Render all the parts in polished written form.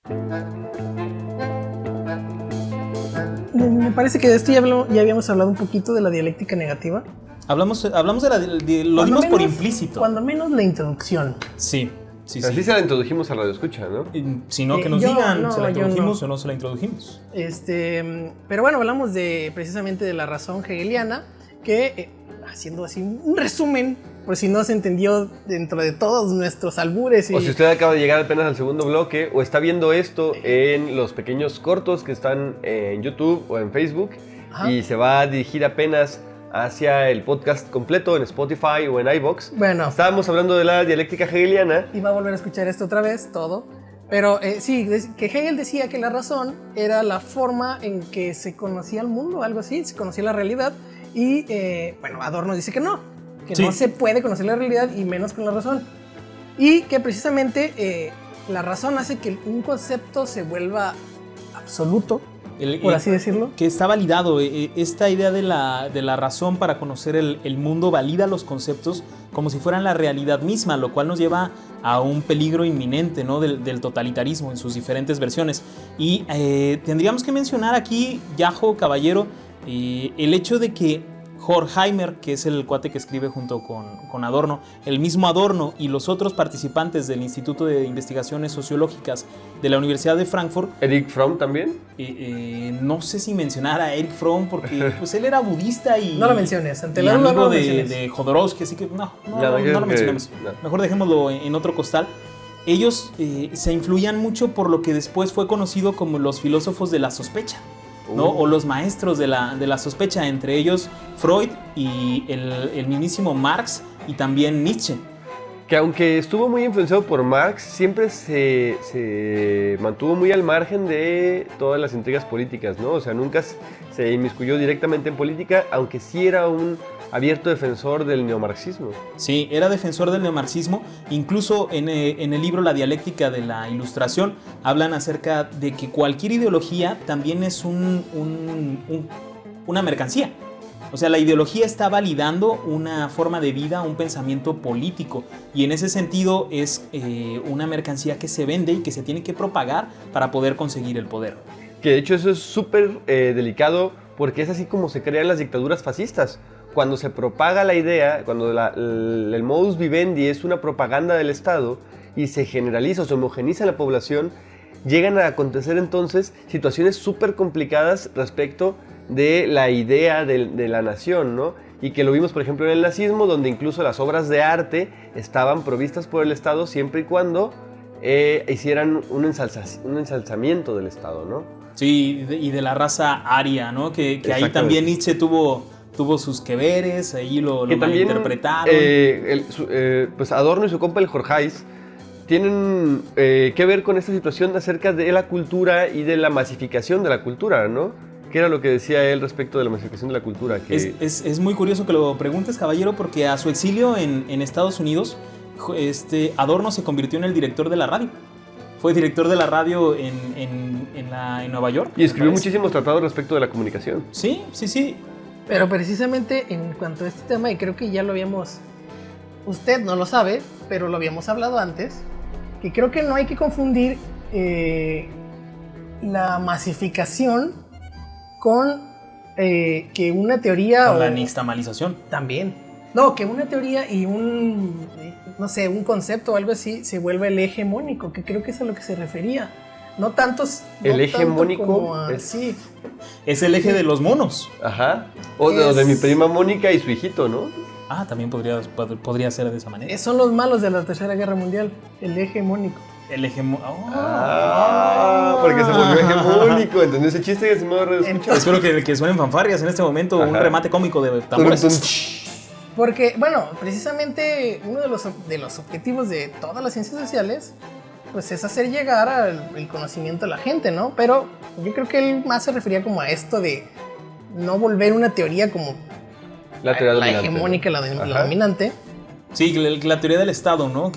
Me parece que de esto ya habíamos hablado un poquito de la dialéctica negativa. Hablamos lo dimos por implícito. Cuando menos la introducción. Sí. Así se la introdujimos a Radio Escucha, ¿no? Si no, que nos digan, ¿se la introdujimos o no se la introdujimos? Pero bueno, hablamos precisamente de la razón hegeliana, que, haciendo así un resumen, por si no se entendió dentro de todos nuestros albures. O si usted acaba de llegar apenas al segundo bloque, o está viendo esto en los pequeños cortos que están en YouTube o en Facebook, y se va a dirigir apenas hacia el podcast completo en Spotify o en iVoox. Bueno. Estábamos hablando de la dialéctica hegeliana. Y va a volver a escuchar esto otra vez, todo. Pero sí, que Hegel decía que la razón era la forma en que se conocía el mundo, algo así, se conocía la realidad. Y, bueno, Adorno dice que no se puede conocer la realidad y menos con la razón. Y que precisamente la razón hace que un concepto se vuelva absoluto, por así decirlo. Que está validado. Esta idea de la razón para conocer el mundo valida los conceptos como si fueran la realidad misma, lo cual nos lleva a un peligro inminente, ¿no? del totalitarismo en sus diferentes versiones. Y tendríamos que mencionar aquí, Yajo, caballero, el hecho de que Horkheimer, que es el cuate que escribe junto con Adorno, el mismo Adorno y los otros participantes del Instituto de Investigaciones Sociológicas de la Universidad de Frankfurt. ¿Erich Fromm también? No sé si mencionar a Erich Fromm, porque pues él era budista y... No lo menciones, ante la amigo de Jodorowsky, así que no lo mencionemos. No. Mejor dejémoslo en otro costal. Ellos se influían mucho por lo que después fue conocido como los filósofos de la sospecha, ¿no? O los maestros de la sospecha, entre ellos Freud y el mismísimo Marx y también Nietzsche. Que aunque estuvo muy influenciado por Marx, siempre se mantuvo muy al margen de todas las intrigas políticas, ¿no? O sea, nunca se inmiscuyó directamente en política, aunque sí era un abierto defensor del neomarxismo. Sí, era defensor del neomarxismo. Incluso en el libro La dialéctica de la ilustración hablan acerca de que cualquier ideología también es una mercancía. O sea, la ideología está validando una forma de vida, un pensamiento político, y en ese sentido es una mercancía que se vende y que se tiene que propagar para poder conseguir el poder. Que de hecho eso es súper delicado, porque es así como se crean las dictaduras fascistas. Cuando se propaga la idea, cuando el modus vivendi es una propaganda del Estado y se generaliza o se homogeniza la población, llegan a acontecer entonces situaciones súper complicadas respecto de la idea de la nación, ¿no? Y que lo vimos, por ejemplo, en el nazismo, donde incluso las obras de arte estaban provistas por el Estado siempre y cuando hicieran un ensalzamiento del Estado, ¿no? Sí, y de la raza aria, ¿no? Que ahí también Nietzsche tuvo sus que veres, ahí lo malinterpretaron. Pues Adorno y su compa el Horkheimer tienen que ver con esta situación acerca de la cultura y de la masificación de la cultura, ¿no? ¿Qué era lo que decía él respecto de la masificación de la cultura? Que... Es muy curioso que lo preguntes, caballero, porque a su exilio en Estados Unidos, Adorno se convirtió en el director de la radio. Fue director de la radio en Nueva York. Y escribió muchísimos tratados respecto de la comunicación. Sí. Pero precisamente en cuanto a este tema, y creo que ya lo habíamos... Usted no lo sabe, pero lo habíamos hablado antes, que creo que no hay que confundir la masificación con que una teoría... Con la nixtamalización. También. No, que una teoría y un concepto o algo así se vuelva el eje hegemónico, que creo que es a lo que se refería. No tantos... El eje hegemónico sí. Es el eje de los monos. Ajá. O de mi prima Mónica y su hijito, ¿no? Ah, también podría ser de esa manera. Son los malos de la Tercera Guerra Mundial, el eje hegemónico. El hegemónico. Porque se volvió hegemónico. ¿Entendés ese chiste que se me va a reescuchar? Espero que suenen fanfarrias en este momento. Ajá. Un remate cómico de tambores. Porque, bueno, precisamente uno de los objetivos de todas las ciencias sociales pues es hacer llegar el conocimiento a la gente, ¿no? Pero yo creo que él más se refería como a esto de no volver una teoría como la hegemónica, ¿no? la dominante. Sí, la teoría del Estado, ¿no?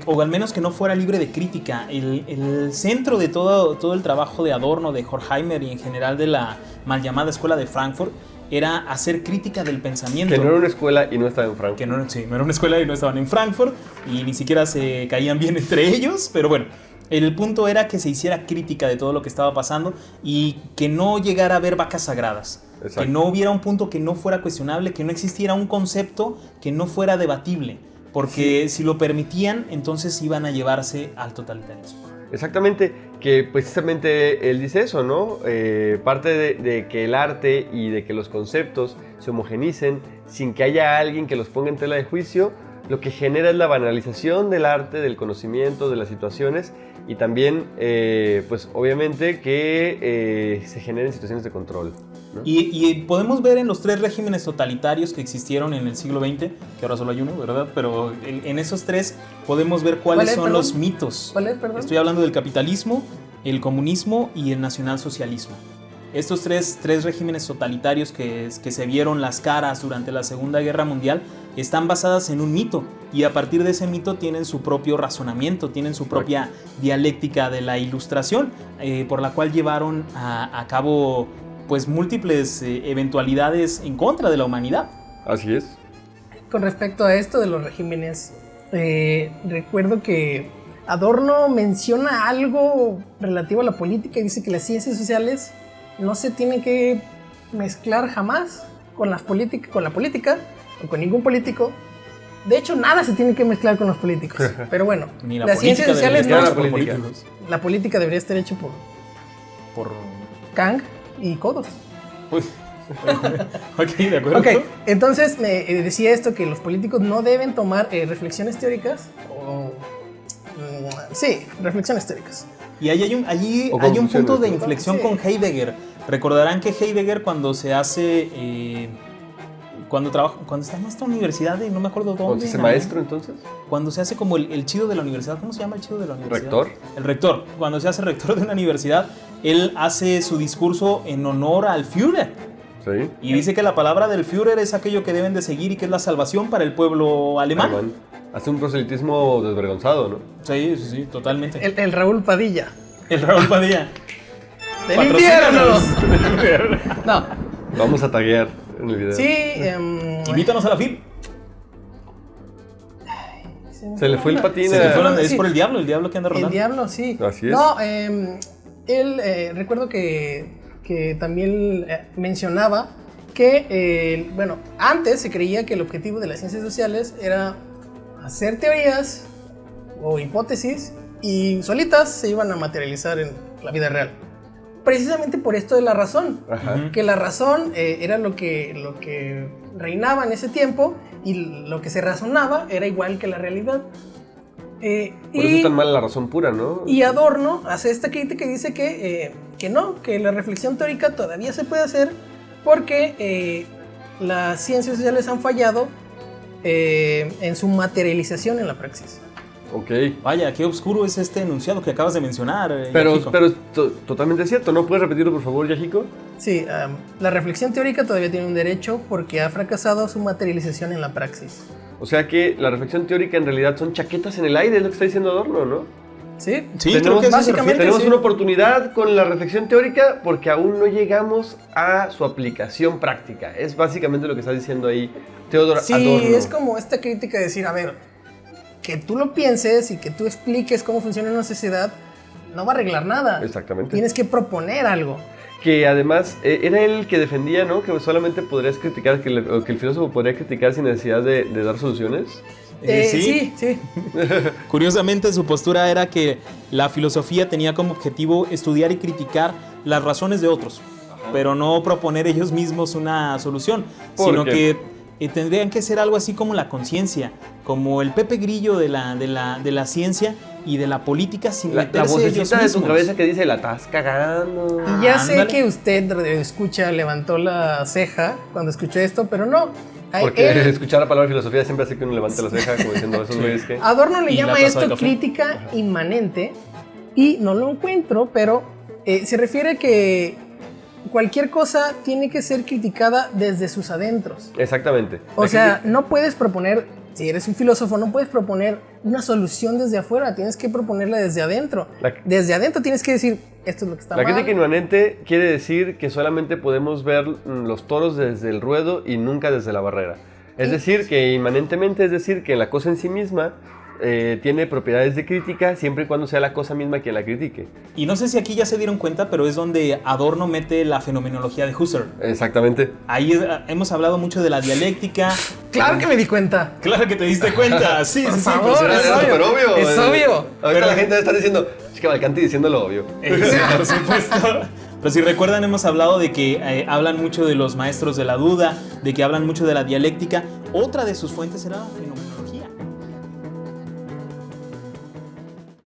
O al menos que no fuera libre de crítica. El centro de todo el trabajo de Adorno, de Horkheimer y en general de la mal llamada Escuela de Frankfurt era hacer crítica del pensamiento. Que no era una escuela y no estaba en Frankfurt. No era una escuela y no estaban en Frankfurt y ni siquiera se caían bien entre ellos, pero bueno. El punto era que se hiciera crítica de todo lo que estaba pasando y que no llegara a haber vacas sagradas. Exacto. Que no hubiera un punto que no fuera cuestionable, que no existiera un concepto que no fuera debatible. Porque si lo permitían, entonces iban a llevarse al totalitarismo. Exactamente, que precisamente él dice eso, ¿no? Parte de que el arte y de que los conceptos se homogenicen sin que haya alguien que los ponga en tela de juicio, lo que genera es la banalización del arte, del conocimiento, de las situaciones y también, pues obviamente que se generen situaciones de control, ¿no? Y podemos ver en los 3 regímenes totalitarios que existieron en el siglo XX, que ahora solo hay uno, ¿verdad? Pero en esos 3 podemos ver cuáles son los mitos. ¿Cuál es, perdón? Estoy hablando del capitalismo, el comunismo y el nacionalsocialismo. Estos tres regímenes totalitarios que se vieron las caras durante la Segunda Guerra Mundial están basadas en un mito y a partir de ese mito tienen su propio razonamiento, tienen su propia dialéctica de la ilustración, por la cual llevaron a cabo pues múltiples eventualidades en contra de la humanidad. Así es. Con respecto a esto de los regímenes, recuerdo que Adorno menciona algo relativo a la política y dice que las ciencias sociales no se tienen que mezclar jamás con la política o con ningún político. De hecho, nada se tiene que mezclar con los políticos. Pero bueno, Ni la las ciencias sociales no. la política. La política debería estar hecha por Kang y Kodos. Ok, de acuerdo. Ok, entonces me decía esto, que los políticos no deben tomar reflexiones teóricas sí, reflexiones teóricas. Y allí hay un punto de inflexión con Heidegger. Recordarán que Heidegger cuando se hace... cuando está en esta universidad de no me acuerdo dónde. ¿Cuando se hace maestro entonces? Cuando se hace como el chido de la universidad. ¿Cómo se llama el chido de la universidad? ¿Rector? El rector. Cuando se hace rector de una universidad, él hace su discurso en honor al Führer. Sí. Y dice que la palabra del Führer es aquello que deben de seguir y que es la salvación para el pueblo alemán. Hace un proselitismo desvergonzado, ¿no? Sí, totalmente. El Raúl Padilla. El Raúl Padilla. ¡Del infierno! No. Vamos a taguear en el video. Sí. Invítanos a la FIL. Se le fue el patín. Es por el diablo que anda rodando. El diablo, sí. Así es. No, él recuerdo que también mencionaba que, bueno, antes se creía que el objetivo de las ciencias sociales era hacer teorías o hipótesis y solitas se iban a materializar en la vida real. Precisamente por esto de la razón. Ajá. Que la razón era lo que reinaba en ese tiempo y lo que se razonaba era igual que la realidad. Por eso es tan mala la razón pura, ¿no? Y Adorno hace esta crítica y dice que no, que la reflexión teórica todavía se puede hacer porque las ciencias sociales han fallado en su materialización en la praxis. Ok. Vaya, qué oscuro es este enunciado que acabas de mencionar. Pero Yahiko. es totalmente cierto, ¿no? ¿Puedes repetirlo, por favor, Yahiko? Sí, la reflexión teórica todavía tiene un derecho porque ha fracasado su materialización en la praxis. O sea que la reflexión teórica en realidad son chaquetas en el aire, es lo que está diciendo Adorno, ¿no? Sí, Sí, tenemos, creo que eso se básicamente refiere. tenemos sí. una oportunidad con la reflexión teórica porque aún no llegamos a su aplicación práctica. Es básicamente lo que está diciendo ahí Adorno. Sí, es como esta crítica de decir, a ver, que tú lo pienses y que tú expliques cómo funciona una sociedad no va a arreglar nada. Exactamente. Tienes que proponer algo. Que además era él el que defendía, ¿no? Que solamente podrías criticar, que el filósofo podría criticar sin necesidad de dar soluciones. Sí. Curiosamente, su postura era que la filosofía tenía como objetivo estudiar y criticar las razones de otros, pero no proponer ellos mismos una solución, sino que tendrían que ser algo así como la conciencia, como el Pepe Grillo de la ciencia y de la política sin La meterse ellos vocecita de mismos. tu cabeza que dice, la estás cagando. Y ya sé Ándale. que usted levantó la ceja cuando escuchó esto, pero no. Porque escuchar la palabra filosofía siempre hace que uno levante la ceja como diciendo esos güeyes que... Adorno le Y la llama taza de esto café. crítica inmanente y no lo encuentro, pero se refiere que cualquier cosa tiene que ser criticada desde sus adentros. Exactamente. O sea, no puedes proponer, si eres un filósofo, no puedes proponer una solución desde afuera, tienes que proponerla desde adentro. Desde adentro tienes que decir, esto es lo que está La mal. crítica inmanente quiere decir que solamente podemos ver los toros desde el ruedo y nunca desde la barrera. Es decir, que inmanentemente, es decir, que la cosa en sí misma tiene propiedades de crítica siempre y cuando sea la cosa misma quien la critique. Y no sé si aquí ya se dieron cuenta, pero es donde Adorno mete la fenomenología de Husserl. Exactamente. Ahí hemos hablado mucho de la dialéctica. Claro que me di cuenta. Claro que te diste cuenta. Sí, Por sí, sí. favor, Pues, Es es súper obvio. Es obvio. Ahorita Pero- la gente está diciendo, es que Valcanti diciendo lo obvio. Sí, por supuesto. Pero si recuerdan, hemos hablado de que hablan mucho de los maestros de la duda, de que hablan mucho de la dialéctica. Otra de sus fuentes era la fenomenología.